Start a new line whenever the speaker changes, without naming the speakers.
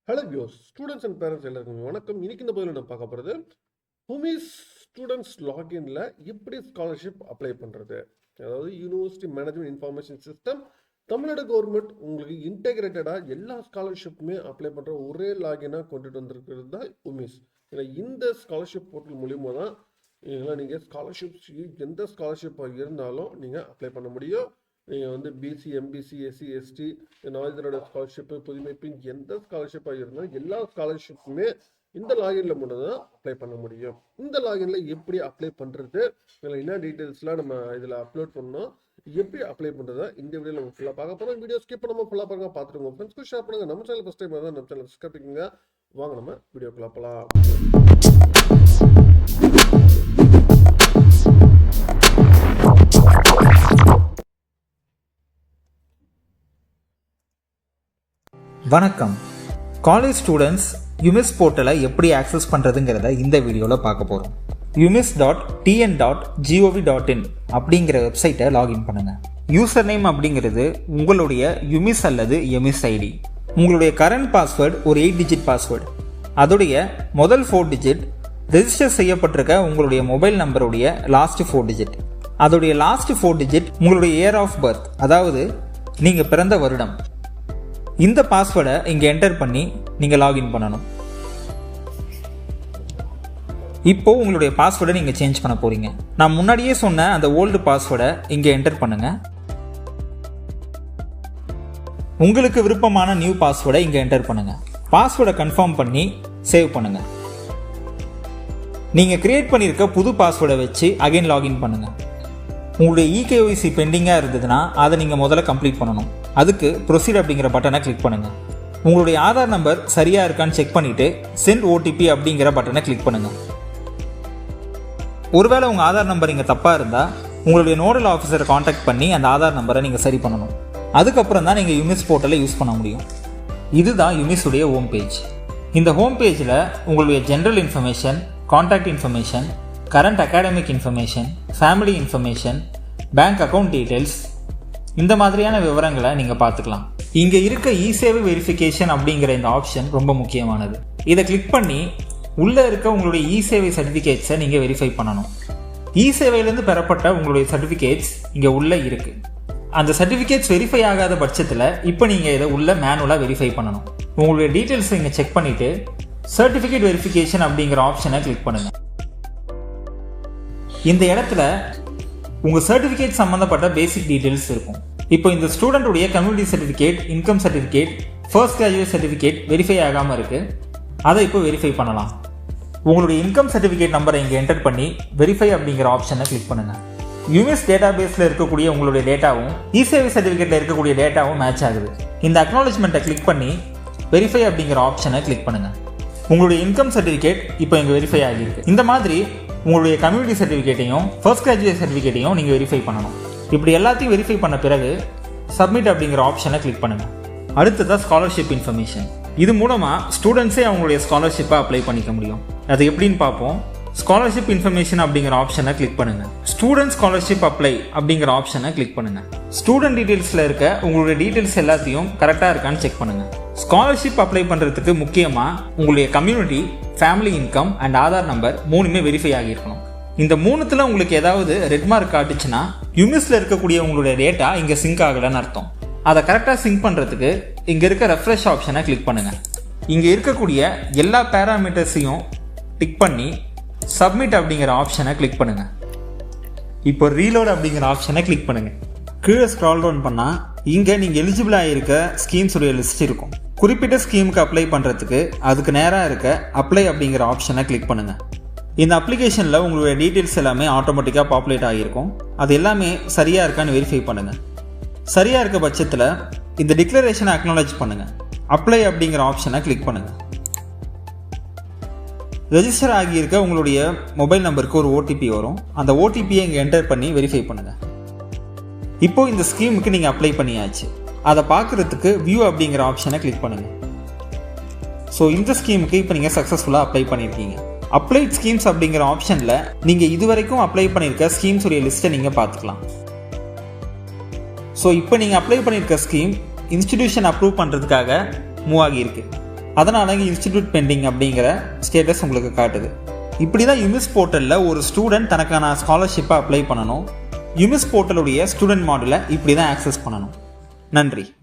Hello views students and parents எல்லாருக்கும் வணக்கம். இன்னைக்கு இந்த பதிவில் நம்ம பார்க்க போகிறது ஹுமிஸ் ஸ்டூடெண்ட்ஸ் லாகின்ல எப்படி ஸ்காலர்ஷிப் அப்ளை பண்ணுறது. அதாவது university management information system Tamil Nadu government உங்களுக்கு இன்டெகிரேட்டடாக எல்லா ஸ்காலர்ஷிப்புமே அப்ளை பண்ணுற ஒரே லாகினாக கொண்டுட்டு வந்திருக்கிறது தான் ஹுமிஸ். ஏன்னா இந்த ஸ்காலர்ஷிப் போர்ட்டல் மூலிமா தான் நீங்கள் ஸ்காலர்ஷிப்ஸ் எந்த ஸ்காலர்ஷிப்பாக இருந்தாலும் நீங்கள் அப்ளை பண்ண முடியும். நீங்கள் வந்து பிசி, எம்பிசி, எஸ்சி, எஸ்டி, நாதிரோட ஸ்காலர்ஷிப்பு, புதுமை பின் எந்த ஸ்காலர்ஷிப்பாக இருந்தாலும் எல்லா ஸ்காலர்ஷிப்புமே இந்த லாகின்ல மட்டும் தான் அப்ளை பண்ண முடியும். இந்த லாகின்ல எப்படி அப்ளை பண்ணுறது, இதில் என்ன டீட்டெயில்ஸ்லாம் நம்ம இதில் அப்லோட் பண்ணோம், எப்படி அப்ளை பண்ணுறதா இந்த வீடியோவில் நம்ம ஃபுல்லாக பார்க்க போகிறோம். வீடியோ ஸ்கிப் பண்ணாமல் ஃபுல்லாக பாருங்க, பார்த்துட்டு உங்கள் ஃப்ரெண்ட்ஸ்க்கு ஷேர் பண்ணுங்கள். நம்ம சேனல் ஃபஸ்ட் டைம் தான் நம்ம சேனல் சப்ஸ்கிரைப் பண்ணிக்கோங்க. வாங்க நம்ம வீடியோக்குள்ள போகலாம்.
வணக்கம். காலேஜ் ஸ்டூடெண்ட்ஸ் யுமிஸ் போர்ட்டலை எப்படி ஆக்சஸ் பண்ணுறதுங்கிறத இந்த வீடியோவில் பார்க்க போகிறோம். umis.tn.gov.in அப்படிங்கிற வெப்சைட்டை லாகின் பண்ணுங்கள். யூசர் நேம் அப்படிங்கிறது உங்களுடைய யுமிஸ் அல்லது எமிஸ் ஐடி. உங்களுடைய கரண்ட் பாஸ்வேர்டு ஒரு 8 டிஜிட் பாஸ்வேர்டு. அதோடைய முதல் 4 டிஜிட் ரெஜிஸ்டர் செய்யப்பட்டிருக்க உங்களுடைய மொபைல் நம்பருடைய லாஸ்ட் 4 டிஜிட். அதோடைய லாஸ்ட் 4 டிஜிட் உங்களுடைய இயர் ஆஃப் பர்த், அதாவது நீங்கள் பிறந்த வருடம். இந்த பாஸ்வேர்டை இங்கே என்டர் பண்ணி நீங்கள் லாகின் பண்ணணும். இப்போ உங்களுடைய பாஸ்வேர்டை நீங்கள் சேஞ்ச் பண்ண போறீங்க. நான் முன்னாடியே சொன்ன அந்த ஓல்டு பாஸ்வேர்டை இங்கே என்டர் பண்ணுங்க. உங்களுக்கு விருப்பமான நியூ பாஸ்வேர்டை இங்கே என்டர் பண்ணுங்க. பாஸ்வேர்டை கன்ஃபார்ம் பண்ணி சேவ் பண்ணுங்க. நீங்கள் கிரியேட் பண்ணியிருக்க புது பாஸ்வேர்டை வச்சு அகைன் லாகின் பண்ணுங்க. உங்களுடைய இகேஒய்சி பெண்டிங்காக இருந்ததுன்னா அதை நீங்கள் முதல்ல கம்ப்ளீட் பண்ணணும். அதுக்கு ப்ரொசீட் அப்படிங்கிற பட்டனை கிளிக் பண்ணுங்கள். உங்களுடைய ஆதார் நம்பர் சரியாக இருக்கான்னு செக் பண்ணிவிட்டு சென்ட் ஓடிபி அப்படிங்கிற பட்டனை கிளிக் பண்ணுங்கள். ஒருவேளை உங்கள் ஆதார் நம்பர் இங்கே தப்பாக இருந்தால் உங்களுடைய நோடல் ஆஃபீஸரை காண்டாக்ட் பண்ணி அந்த ஆதார் நம்பரை நீங்கள் சரி பண்ணணும். அதுக்கப்புறம் தான் நீங்கள் யுமிஸ் போர்ட்டலை யூஸ் பண்ண முடியும். இதுதான் யுமிஸுடைய ஹோம் பேஜ். இந்த ஹோம் பேஜில் உங்களுடைய general information, contact information, current academic information, family information, bank account details, இந்த மாதிரியான விவரங்களை நீங்கள் பார்த்துக்கலாம். இங்கே இருக்க இ-சேவை வெரிஃபிகேஷன் அப்படிங்கிற இந்த ஆப்ஷன் ரொம்ப முக்கியமானது. இதை கிளிக் பண்ணி உள்ளே இருக்க உங்களுடைய இ-சேவை சர்டிஃபிகேட்ஸை நீங்கள் வெரிஃபை பண்ணணும். இ-சேவையிலேருந்து பெறப்பட்ட உங்களுடைய சர்டிஃபிகேட்ஸ் இங்கே உள்ளே இருக்குது. அந்த சர்டிஃபிகேட்ஸ் வெரிஃபை ஆகாத பட்சத்தில் இப்போ நீங்கள் இதை உள்ள மேனுவலாக வெரிஃபை பண்ணணும். உங்களுடைய டீட்டெயில்ஸை இங்கே செக் பண்ணிவிட்டு சர்டிஃபிகேட் வெரிஃபிகேஷன் அப்படிங்கிற ஆப்ஷனை கிளிக் பண்ணுங்கள். இந்த இடத்துல உங்கள் சர்டிஃபிகேட் சம்மந்தப்பட்ட பேசிக் டீட்டெயில்ஸ் இருக்கும். இப்போ இந்த ஸ்டூடெண்ட்டுடைய community certificate, income certificate, first graduate certificate verify ஆகாமல் இருக்குது. அதை இப்போ வெரிஃபை பண்ணலாம். உங்களுடைய இன்கம் சர்டிஃபிகேட் நம்பரை இங்கே என்டர் பண்ணி வெரிஃபை அப்படிங்கிற ஆப்ஷனை கிளிக் பண்ணுங்கள். யுமிஸ் டேட்டா பேஸில் இருக்கக்கூடிய உங்களுடைய டேட்டாவும் இ-சேவை சர்டிஃபிகேட்டில் இருக்கக்கூடிய டேட்டாவும் மேட்ச் ஆகுது. இந்த அக்னாலஜ்மெண்ட்டை கிளிக் பண்ணி வெரிஃபை அப்படிங்கிற ஆப்ஷனை கிளிக் பண்ணுங்கள். உங்களுடைய இன்கம் சர்டிஃபிகேட் இப்போ இங்கே வெரிஃபை ஆகியிருக்கு. இந்த மாதிரி உங்களுடைய கம்யூனிட்டி சர்டிஃபிகேட்டையும் ஃபர்ஸ்ட் கிராஜுவேட் சர்டிஃபிகேட்டையும் நீங்கள் வெரிஃபை பண்ணணும். இப்படி எல்லாத்தையும் வெரிஃபை பண்ண பிறகு சப்மிட் அப்படிங்கிற ஆப்ஷனை கிளிக் பண்ணுங்கள். அடுத்ததாக ஸ்காலர்ஷிப் இன்ஃபர்மேஷன். இது மூலமாக ஸ்டூடெண்ட்ஸே அவங்களுடைய ஸ்காலர்ஷிப்பை அப்ளை பண்ணிக்க முடியும். அது எப்படின்னு பார்ப்போம். ஸ்காலர்ஷிப் இன்ஃபர்மேஷன் அப்படிங்கிற ஆப்ஷனை கிளிக் பண்ணுங்கள். ஸ்டூடெண்ட் ஸ்காலர்ஷிப் அப்ளை அப்படிங்கிற ஆப்ஷனை கிளிக் பண்ணுங்கள். ஸ்டூடெண்ட் டீட்டெயில்ஸில் இருக்க உங்களுடைய டீட்டெயில்ஸ் எல்லாத்தையும் கரெக்டாக இருக்கான்னு செக் பண்ணுங்கள். ஸ்காலர்ஷிப் அப்ளை பண்ணுறதுக்கு முக்கியமாக உங்களுடைய community, family income and Aadhaar number மூணுமே வெரிஃபை ஆகியிருக்கணும். இந்த மூணுத்தில் உங்களுக்கு ஏதாவது ரெட் மார்க் காட்டுச்சுன்னா யுமிஸில் இருக்கக்கூடிய உங்களுடைய டேட்டா இங்கே சிங்க் ஆகலைன்னு அர்த்தம். அதை கரெக்டாக சிங்க் பண்ணுறதுக்கு இங்கே இருக்க ரெஃப்ரெஷ் ஆப்ஷனை கிளிக் பண்ணுங்கள். இங்கே இருக்கக்கூடிய எல்லா பேராமீட்டர்ஸையும் டிக் பண்ணி சப்மிட் அப்படிங்கிற ஆப்ஷனை கிளிக் பண்ணுங்கள். இப்போ ரீலோட் அப்படிங்கிற ஆப்ஷனை கிளிக் பண்ணுங்கள். கீழே ஸ்க்ரால் டவுன் பண்ணால் இங்கே நீங்கள் எலிஜிபிளாக இருக்க ஸ்கீம்ஸுடைய லிஸ்ட் இருக்கும். குறிப்பிட்ட ஸ்கீமுக்கு அப்ளை பண்ணுறதுக்கு அதுக்கு நேராக இருக்க அப்ளை அப்படிங்கிற ஆப்ஷனை கிளிக் பண்ணுங்கள். இந்த அப்ளிகேஷனில் உங்களுடைய டீட்டெயில்ஸ் எல்லாமே ஆட்டோமேட்டிக்காக பாப்புலேட் ஆகியிருக்கும். அது எல்லாமே சரியாக இருக்கான்னு வெரிஃபை பண்ணுங்கள். சரியாக இருக்க பட்சத்தில் இந்த டிக்ளரேஷனை அக்னாலேஜ் பண்ணுங்கள். அப்ளை அப்படிங்கிற ஆப்ஷனை கிளிக் பண்ணுங்கள். ரெஜிஸ்டர் ஆகியிருக்க உங்களுடைய மொபைல் நம்பருக்கு ஒரு ஓடிபி வரும். அந்த ஓடிபியை இங்கே என்டர் பண்ணி வெரிஃபை பண்ணுங்கள். இப்போது இந்த ஸ்கீமுக்கு நீங்கள் அப்ளை பண்ணியாச்சு. அதை பார்க்குறதுக்கு வியூ அப்படிங்கிற ஆப்ஷனை கிளிக் பண்ணுங்கள். ஸோ இந்த ஸ்கீமுக்கு இப்போ நீங்கள் சக்ஸஸ்ஃபுல்லாக அப்ளை பண்ணியிருக்கீங்க. அப்ளைட் ஸ்கீம்ஸ் அப்படிங்கிற ஆப்ஷனில் நீங்கள் இதுவரைக்கும் அப்ளை பண்ணியிருக்க ஸ்கீம்ஸுடைய லிஸ்ட்டை நீங்கள் பார்த்துக்கலாம். ஸோ இப்போ நீங்கள் அப்ளை பண்ணியிருக்க ஸ்கீம் இன்ஸ்டிடியூஷன் அப்ரூவ் பண்ணுறதுக்காக மூவ் ஆகியிருக்கு. அதனால் இங்கே இன்ஸ்டிடியூட் பெண்டிங் அப்படிங்கிற ஸ்டேட்டஸ் உங்களுக்கு காட்டுது. இப்படி தான் யுமிஸ் போர்ட்டலில் ஒரு ஸ்டூடெண்ட் தனக்கான ஸ்காலர்ஷிப்பை அப்ளை பண்ணணும். யுமிஸ் போர்ட்டலுடைய ஸ்டூடெண்ட் மாடலை இப்படி தான் ஆக்சஸ் பண்ணணும். நன்றி.